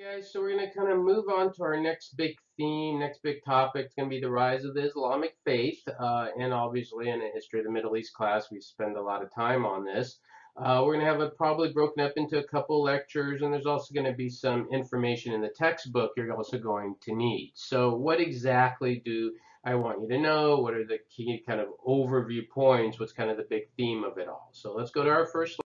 Guys, so we're going to kind of move on to our next big theme, next big topic. It's going to be the rise of the Islamic faith. And obviously, in a history of the Middle East class, we spend a lot of time on this. We're going to have it probably broken up into a couple lectures, and there's also going to be some information in the textbook you're also going to need. So, what exactly do I want you to know? What are the key kind of overview points? What's kind of the big theme of it all? So, let's go to our first slide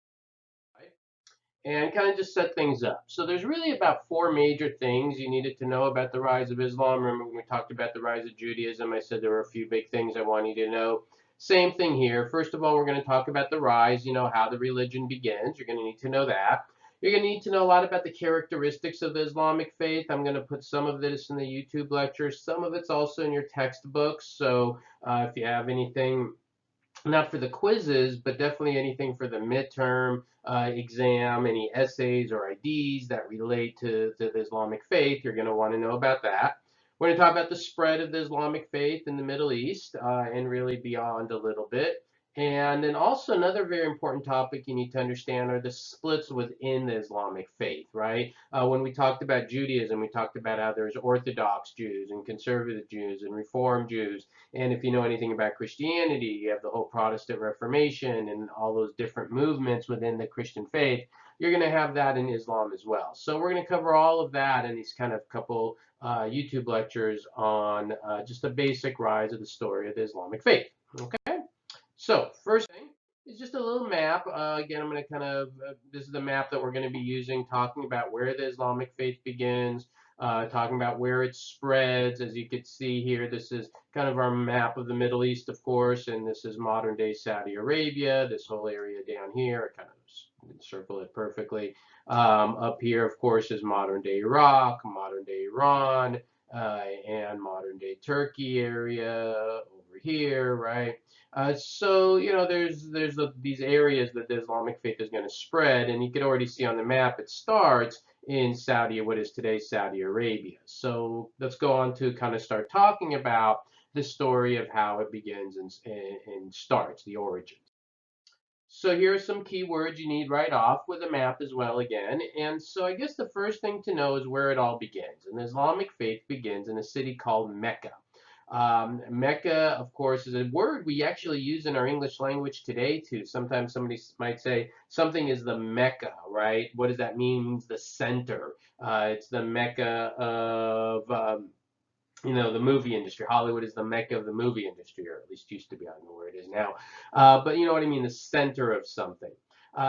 and kind of just set things up. So there's really about four major things you needed to know about the rise of Islam. Remember when we talked about the rise of Judaism, I said there were a few big things I want you to know. Same thing here. First of all, we're going to talk about the rise, how the religion begins. You're going to need to know that. You're going to need to know a lot about the characteristics of the Islamic faith. I'm going to put some of this in the YouTube lecture. Some of it's also in your textbooks. So if you have anything not for the quizzes, but definitely anything for the midterm exam, any essays or IDs that relate to the Islamic faith, you're going to want to know about that. We're going to talk about the spread of the Islamic faith in the Middle East and really beyond a little bit. And then also another very important topic you need to understand are the splits within the Islamic faith, right? When we talked about Judaism, we talked about how there's Orthodox Jews and conservative Jews and Reform Jews. And if you know anything about Christianity, you have the whole Protestant Reformation and all those different movements within the Christian faith. You're going to have that in Islam as well. So we're going to cover all of that in these kind of couple YouTube lectures on just the basic rise of the story of the Islamic faith. Okay, so first thing is just a little map. Again, I'm going to this is the map that we're going to be using, talking about where the Islamic faith begins, talking about where it spreads. As you can see here, this is kind of our map of the Middle East, of course, and this is modern day Saudi Arabia, this whole area down here. I kind of circle it perfectly. Up here, of course, is modern day Iraq, modern day Iran, and modern day Turkey area over here, right? These areas that the Islamic faith is going to spread, and you can already see on the map it starts in Saudi, what is today Saudi Arabia. So let's go on to kind of start talking about the story of how it begins and starts, the origins. So here are some keywords you need right off with a map as well again. And so I guess the first thing to know is where it all begins. And the Islamic faith begins in a city called Mecca. Mecca, of course, is a word we actually use in our English language today too. Sometimes somebody might say something is the Mecca, right? What does that mean? It means the center. It's the Mecca of the movie industry. Hollywood is the Mecca of the movie industry, or at least used to be. I don't know where it is now. But you know what I mean, the center of something.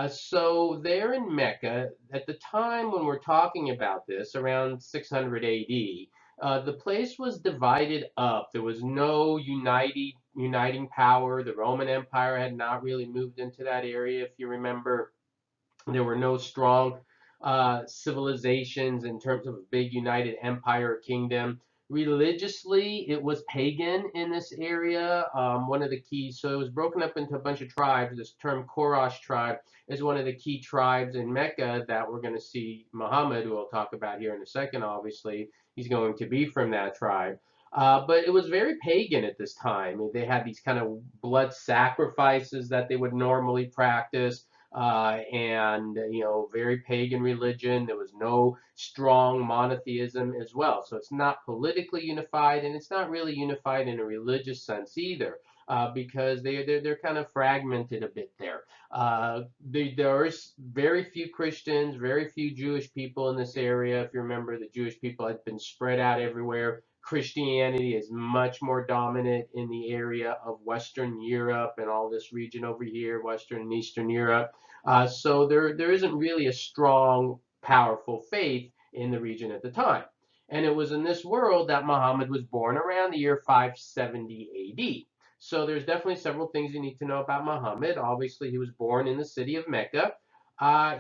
So there in Mecca, at the time when we're talking about this, around 600 AD, the place was divided up. There was no uniting power. The Roman Empire had not really moved into that area, if you remember. There were no strong civilizations in terms of a big united empire or kingdom. Religiously, it was pagan in this area. One of the keys, so it was broken up into a bunch of tribes. This term Quraysh tribe is one of the key tribes in Mecca that we're going to see Muhammad, who we'll talk about here in a second, obviously. He's going to be from that tribe. But it was very pagan at this time. They had these kind of blood sacrifices that they would normally practice and very pagan religion. There was no strong monotheism as well. So it's not politically unified, and it's not really unified in a religious sense either. Because they're kind of fragmented a bit there. There's very few Christians, very few Jewish people in this area. If you remember, the Jewish people had been spread out everywhere. Christianity is much more dominant in the area of Western Europe and all this region over here, Western and Eastern Europe. So there isn't really a strong, powerful faith in the region at the time. And it was in this world that Muhammad was born around the year 570 AD. So there's definitely several things you need to know about Muhammad. Obviously, he was born in the city of Mecca.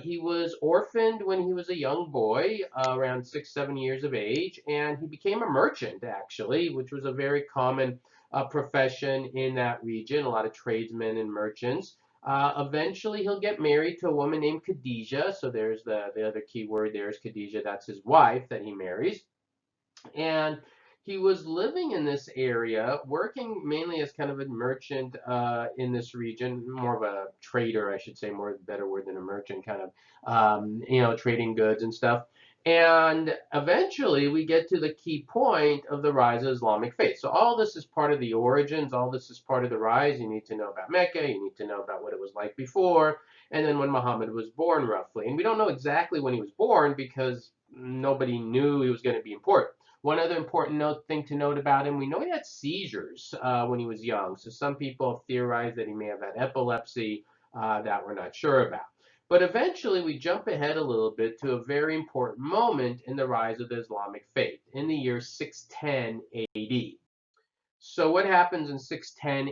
He was orphaned when he was a young boy, around 6, 7 years of age, and he became a merchant, actually, which was a very common profession in that region, a lot of tradesmen and merchants. Eventually, he'll get married to a woman named Khadijah. So there's the other key word there is Khadijah. That's his wife that he marries. And he was living in this area, working mainly as kind of a merchant in this region, more of a trader, I should say, more better word than a merchant, kind of, trading goods and stuff. And eventually we get to the key point of the rise of Islamic faith. So all this is part of the origins, all this is part of the rise. You need to know about Mecca, you need to know about what it was like before, and then when Muhammad was born roughly. And we don't know exactly when he was born because nobody knew he was going to be important. One other important thing to note about him, we know he had seizures when he was young. So some people have theorized that he may have had epilepsy that we're not sure about. But eventually we jump ahead a little bit to a very important moment in the rise of the Islamic faith in the year 610 AD. So what happens in 610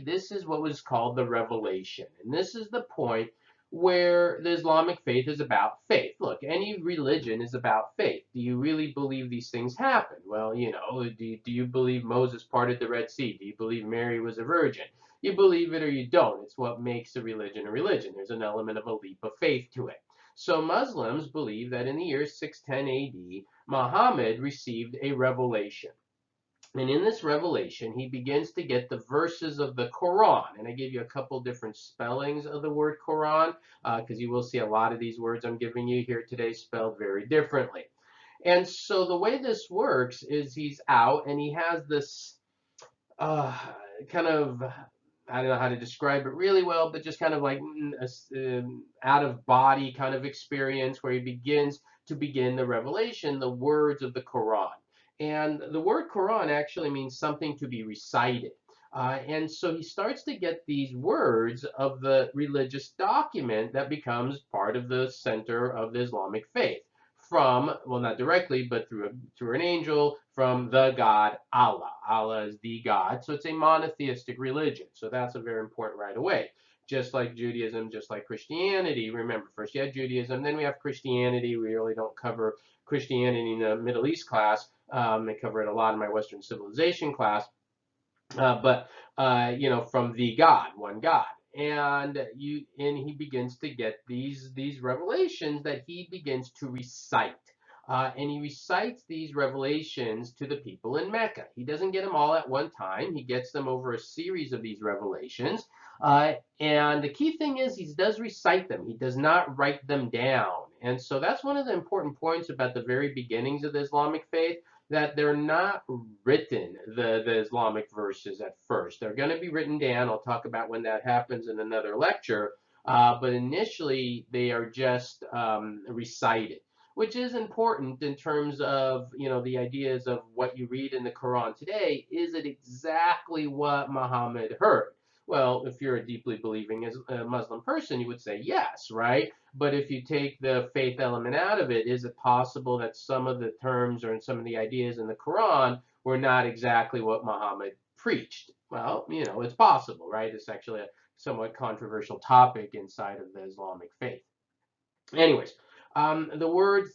AD? This is what was called the Revelation. And this is the point where the Islamic faith is about faith. Look, any religion is about faith. Do you really believe these things happen? Well, do you believe Moses parted the Red Sea? Do you believe Mary was a virgin? You believe it or you don't. It's what makes a religion a religion. There's an element of a leap of faith to it. So Muslims believe that in the year 610 AD, Muhammad received a revelation. And in this revelation, he begins to get the verses of the Quran. And I gave you a couple different spellings of the word Quran, because you will see a lot of these words I'm giving you here today spelled very differently. And so the way this works is he's out and he has this uh, kind of, I don't know how to describe it really well, but just kind of like out of body kind of experience where he begin the revelation, the words of the Quran. And the word Quran actually means something to be recited. And so he starts to get these words of the religious document that becomes part of the center of the Islamic faith from, well, not directly, but through an angel from the God Allah. Allah is the God. So it's a monotheistic religion. So that's a very important right away. Just like Judaism, just like Christianity. Remember, first you had Judaism, then we have Christianity. We really don't cover Christianity in the Middle East class. I cover it a lot in my Western civilization class. From the God, one God. And he begins to get these revelations that he begins to recite. And he recites these revelations to the people in Mecca. He doesn't get them all at one time. He gets them over a series of these revelations. And the key thing is he does recite them. He does not write them down. And so that's one of the important points about the very beginnings of the Islamic faith, that they're not written, the Islamic verses at first. They're going to be written down. I'll talk about when that happens in another lecture. But initially, they are just recited, which is important in terms of, the ideas of what you read in the Quran today. Is it exactly what Muhammad heard? Well, if you're a deeply believing Muslim person, you would say yes, right? But if you take the faith element out of it, is it possible that some of the terms or some of the ideas in the Quran were not exactly what Muhammad preached? Well, it's possible, right? It's actually a somewhat controversial topic inside of the Islamic faith. Anyways, the word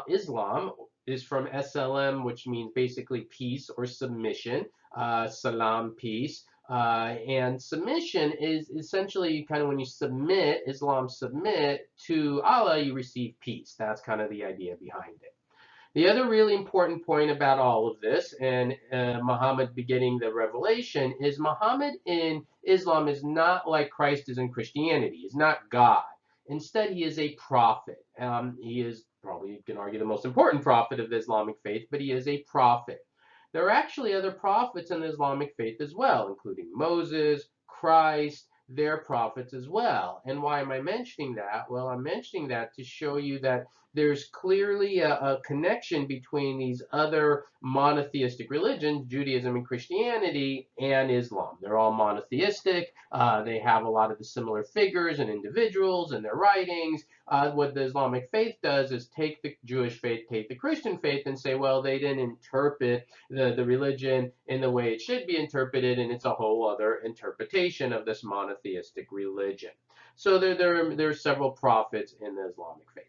Islam is from SLM, which means basically peace or submission. Salam, peace. And submission is essentially kind of when you submit, Islam submit to Allah, you receive peace. That's kind of the idea behind it. The other really important point about all of this and Muhammad beginning the revelation is Muhammad in Islam is not like Christ is in Christianity. He's not God. Instead, he is a prophet. He is probably, you can argue, the most important prophet of the Islamic faith, but he is a prophet. There are actually other prophets in the Islamic faith as well, including Moses, Christ, their prophets as well. And why am I mentioning that? Well, I'm mentioning that to show you that there's clearly a connection between these other monotheistic religions, Judaism and Christianity, and Islam. They're all monotheistic. They have a lot of the similar figures and individuals in their writings. What the Islamic faith does is take the Jewish faith, take the Christian faith, and say, well, they didn't interpret the religion in the way it should be interpreted, and it's a whole other interpretation of this monotheistic religion. So there are several prophets in the Islamic faith.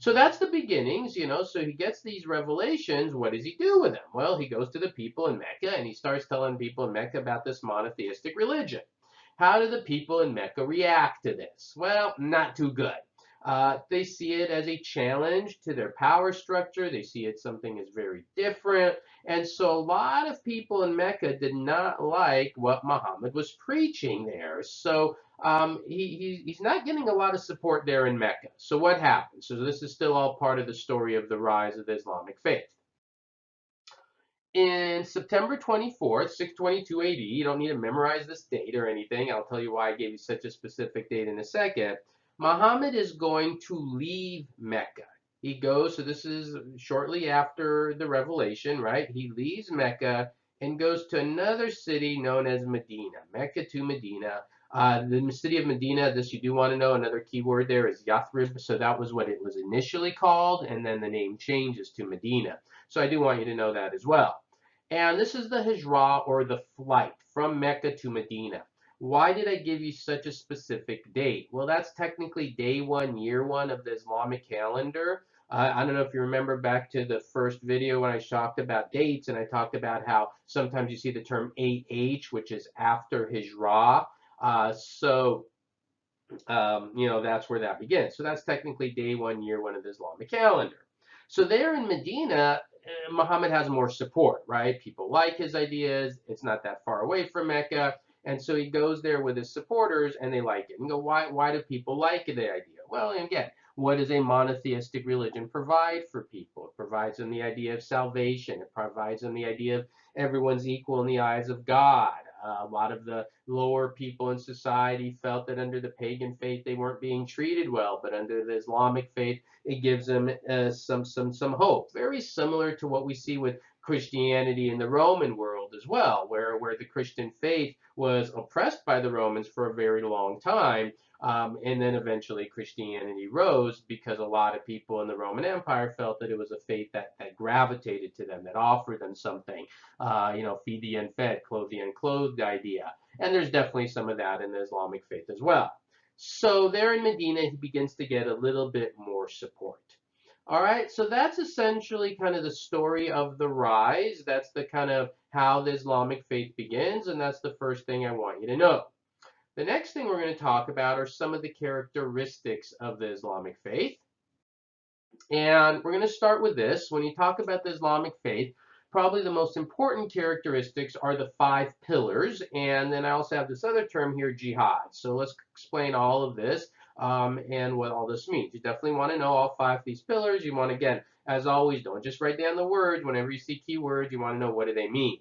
So that's the beginnings, so he gets these revelations. What does he do with them? Well, he goes to the people in Mecca and he starts telling people in Mecca about this monotheistic religion. How do the people in Mecca react to this? Well, not too good. They see it as a challenge to their power structure. They see it something as very different. And so a lot of people in Mecca did not like what Muhammad was preaching there. So he's not getting a lot of support there in Mecca. So what happened? So this is still all part of the story of the rise of the Islamic faith. In September 24th, 622 AD, you don't need to memorize this date or anything. I'll tell you why I gave you such a specific date in a second. Muhammad is going to leave Mecca. He goes, so this is shortly after the revelation, right? He leaves Mecca and goes to another city known as Medina, Mecca to Medina. The city of Medina, this you do want to know, another key word there is Yathrib. So that was what it was initially called, and then the name changes to Medina. So I do want you to know that as well. And this is the Hijra, or the flight from Mecca to Medina. Why did I give you such a specific date? Well, that's technically day one, year one of the Islamic calendar. I don't know if you remember back to the first video when I talked about dates, and I talked about how sometimes you see the term 8H, which is after Hijra. That's where that begins. So that's technically day one, year one of the Islamic calendar. So there in Medina, Muhammad has more support, right? People like his ideas. It's not that far away from Mecca. And so he goes there with his supporters and they like it. And go, why do people like the idea? Well, again, what does a monotheistic religion provide for people? It provides them the idea of salvation. It provides them the idea of everyone's equal in the eyes of God. A lot of the lower people in society felt that under the pagan faith they weren't being treated well, but under the Islamic faith it gives them some hope. Very similar to what we see with Christianity in the Roman world as well, where the Christian faith was oppressed by the Romans for a very long time. And then eventually Christianity rose because a lot of people in the Roman Empire felt that it was a faith that gravitated to them, that offered them something. Feed the unfed, clothe the unclothed idea. And there's definitely some of that in the Islamic faith as well. So there in Medina, he begins to get a little bit more support. All right, so that's essentially kind of the story of the rise. That's the kind of how the Islamic faith begins, and that's the first thing I want you to know. The next thing we're going to talk about are some of the characteristics of the Islamic faith. And we're going to start with this. When you talk about the Islamic faith, probably the most important characteristics are the 5 pillars. And then I also have this other term here, jihad. So let's explain all of this and what all this means. You definitely want to know all 5 of these pillars. You want to, again, as always, don't just write down the words. Whenever you see keywords, you want to know what do they mean.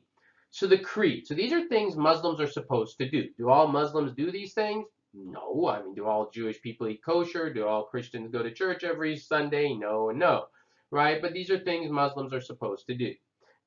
So the creed. So these are things Muslims are supposed to do. Do all Muslims do these things? No. I mean, do all Jewish people eat kosher? Do all Christians go to church every Sunday? No and no. Right? But these are things Muslims are supposed to do.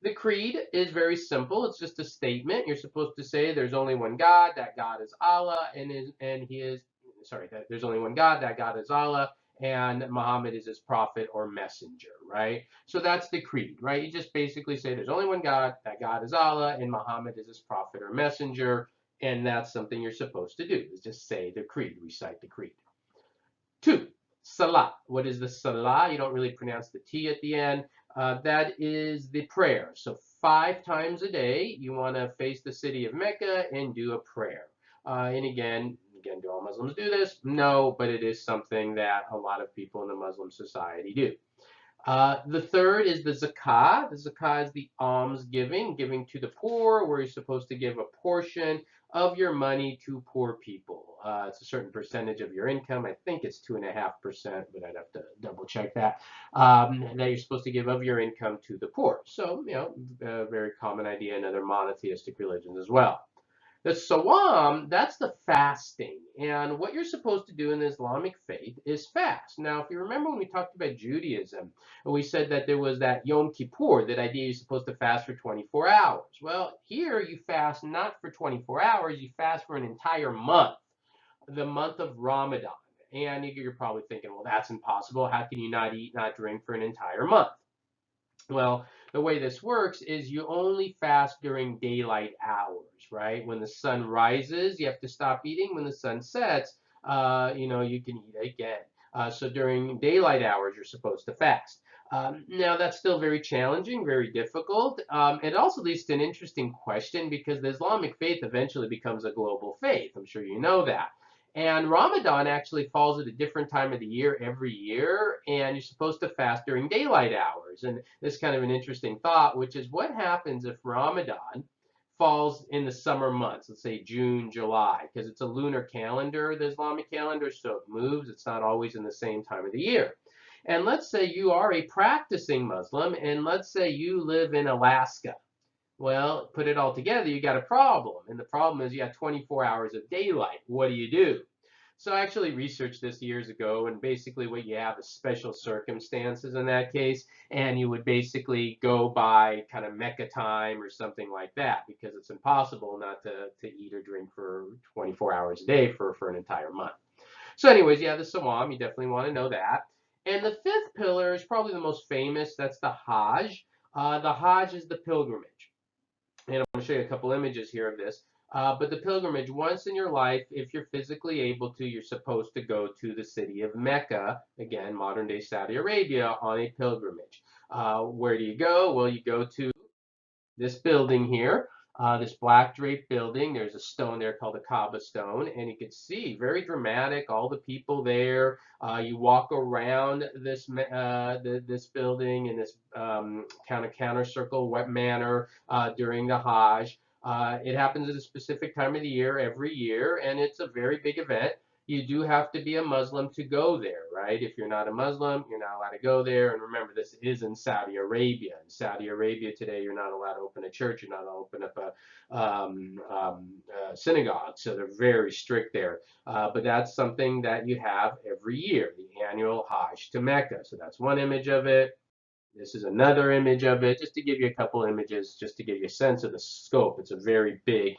The creed is very simple. It's just a statement. You're supposed to say there's only one God, that God is Allah, that there's only one God, that God is Allah, and Muhammad is his prophet or messenger, right? So that's the creed, right? You just basically say there's only one God, that God is Allah, and Muhammad is his prophet or messenger, and that's something you're supposed to do, is just say the creed, recite the creed. 2, salah. What is the salah? You don't really pronounce the T at the end. That is the prayer. So 5 times a day, you want to face the city of Mecca and do a prayer. And again, do all Muslims do this? No, but it is something that a lot of people in the Muslim society do. The third is the zakah. The zakah is the alms giving to the poor, where you're supposed to give a portion of your money to poor people. It's a certain percentage of your income. I think it's 2.5%, but I'd have to double check that. That you're supposed to give of your income to the poor. So, a very common idea in other monotheistic religions as well. The sawam, that's the fasting. And what you're supposed to do in the Islamic faith is fast. Now, if you remember when we talked about Judaism, we said that there was that Yom Kippur, that idea you're supposed to fast for 24 hours. Well, here you fast not for 24 hours, you fast for an entire month, the month of Ramadan. And you're probably thinking, well, that's impossible. How can you not eat, not drink for an entire month? Well, the way this works is you only fast during daylight hours, right? When the sun rises, you have to stop eating. When the sun sets, you can eat again. So during daylight hours, you're supposed to fast. Now, that's still very challenging, very difficult. It also leads to an interesting question because the Islamic faith eventually becomes a global faith. I'm sure you know that. And Ramadan actually falls at a different time of the year every year, and you're supposed to fast during daylight hours. And this is kind of an interesting thought, which is what happens if Ramadan falls in the summer months, let's say June, July, because it's a lunar calendar, the Islamic calendar, so it moves. It's not always in the same time of the year. And let's say you are a practicing Muslim, and let's say you live in Alaska. Well, put it all together, you got a problem. And the problem is you got 24 hours of daylight. What do you do? So I actually researched this years ago, and basically what you have is special circumstances in that case, and you would basically go by kind of Mecca time or something like that, because it's impossible not to eat or drink for 24 hours a day for an entire month. So anyways, yeah, the Sawam, you definitely want to know that. And the fifth pillar is probably the most famous, that's the Hajj. The Hajj is the pilgrimage. And I'm going to show you a couple images here of this. But the pilgrimage, once in your life, if you're physically able to, you're supposed to go to the city of Mecca, again, modern day Saudi Arabia, on a pilgrimage. Where do you go? Well, you go to this building here, this black draped building. There's a stone there called the Kaaba stone, and you can see very dramatic, all the people there. You walk around this building in this kind of counter circle manner during the Hajj. It happens at a specific time of the year every year, and it's a very big event. You do have to be a Muslim to go there, right? If you're not a Muslim, you're not allowed to go there. And remember, this is in Saudi Arabia. In Saudi Arabia today, you're not allowed to open a church. You're not allowed to open up a synagogue. So they're very strict there. But that's something that you have every year, the annual Hajj to Mecca. So that's one image of it. This is another image of it, just to give you a couple images, just to give you a sense of the scope. It's a very big,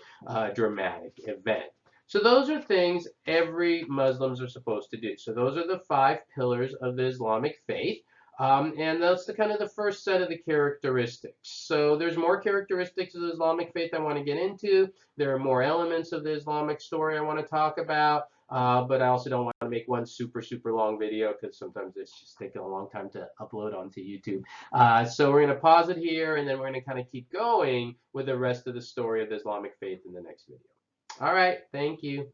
dramatic event. So those are things every Muslims are supposed to do. So those are the 5 pillars of the Islamic faith. And that's the kind of the first set of the characteristics. So there's more characteristics of the Islamic faith I want to get into. There are more elements of the Islamic story I want to talk about. But I also don't want to make one super long video, because sometimes it's just taking a long time to upload onto YouTube. So we're going to pause it here, and then we're going to kind of keep going with the rest of the story of the Islamic faith in the next video. All right, thank you.